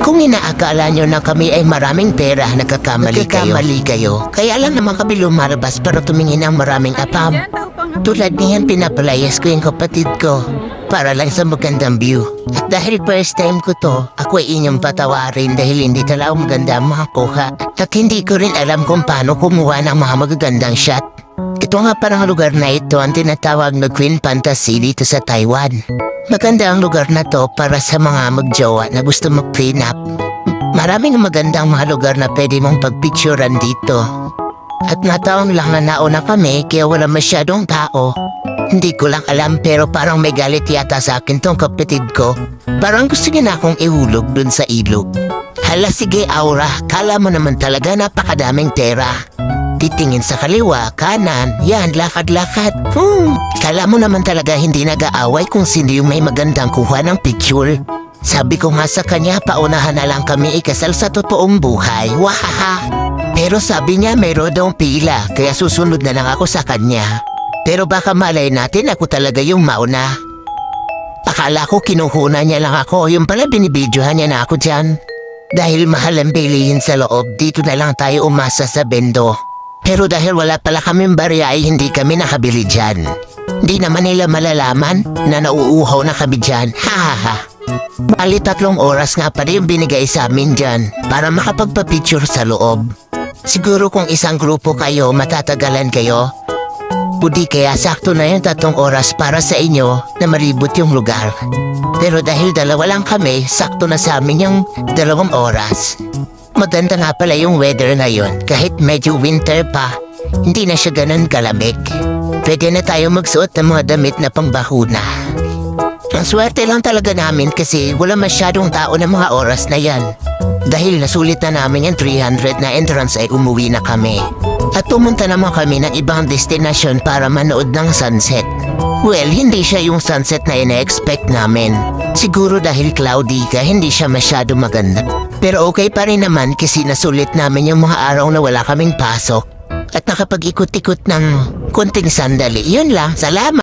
Kung inaakala nyo na kami ay maraming pera, nagkakamali kayo. Kaya lang naman kami lumalabas para tumingin ang maraming apam. Tulad niyan, pinapalayas ko yung kapatid ko para lang sa magandang view. At dahil first time ko to, ako ay inyong patawarin dahil hindi talaga maganda ang makakuha. At hindi ko rin alam kung paano kumuha ng mga magagandang shot. Ito nga parang lugar na ito ang tinatawag na Queen Fantasy dito sa Taiwan. Maganda ang lugar na to para sa mga magjowa na gusto mag-prenup. Maraming magandang mga lugar na pwede mong pagpicturean dito. At nataon lang na nauna kami kaya wala masyadong tao. Hindi ko lang alam pero parang may galit yata sa akin tong kapatid ko. Parang gusto niya na akong ihulog dun sa ilog. Hala sige Aura, kala mo naman talaga napakadaming pera. Titingin sa kaliwa, kanan, yan, lakad-lakad. Kala mo naman talaga hindi nag-aaway kung sino yung may magandang kuha ng picture. Sabi ko nga sa kanya, paunahan na lang kami ikasal sa totoong buhay. Wahaha! Pero sabi niya mayroon daw pila, kaya susunod na lang ako sa kanya. Pero baka malay natin ako talaga yung mauna. Akala ko kinuhuna niya lang ako, yung pala binibidyohan niya na ako dyan. Dahil mahal ang bilihin sa loob, dito na lang tayo umasa sa bendo. Pero dahil wala pala kaming barya ay hindi kami nakabili dyan. Di naman nila malalaman na nauuhaw na kami dyan. Ha. Bali 3 oras nga pa rin binigay sa amin dyan para makapagpa-picture sa loob. Siguro kung isang grupo kayo, matatagalan kayo. Budi kaya sakto na yung 3 oras para sa inyo na maribot yung lugar. Pero dahil 2 lang kami, sakto na sa amin yung 2 oras. Maganda nga pala yung weather na yun, kahit medyo winter pa, hindi na siya ganun kalamig. Pwede na tayo magsuot ng mga damit na pangbakuna. Ang swerte lang talaga namin kasi wala masyadong tao ng mga oras na yan. Dahil nasulit na namin yung 300 na entrance ay umuwi na kami. At pumunta naman kami ng ibang destinasyon para manood ng sunset. Well, hindi siya yung sunset na ina-expect namin. Siguro dahil cloudy ka, hindi siya masyado maganda. Pero okay pa rin naman kasi nasulit namin yung mga araw na wala kaming pasok. At nakapag-ikot-ikot ng konting sandali. Yun lang, salamat!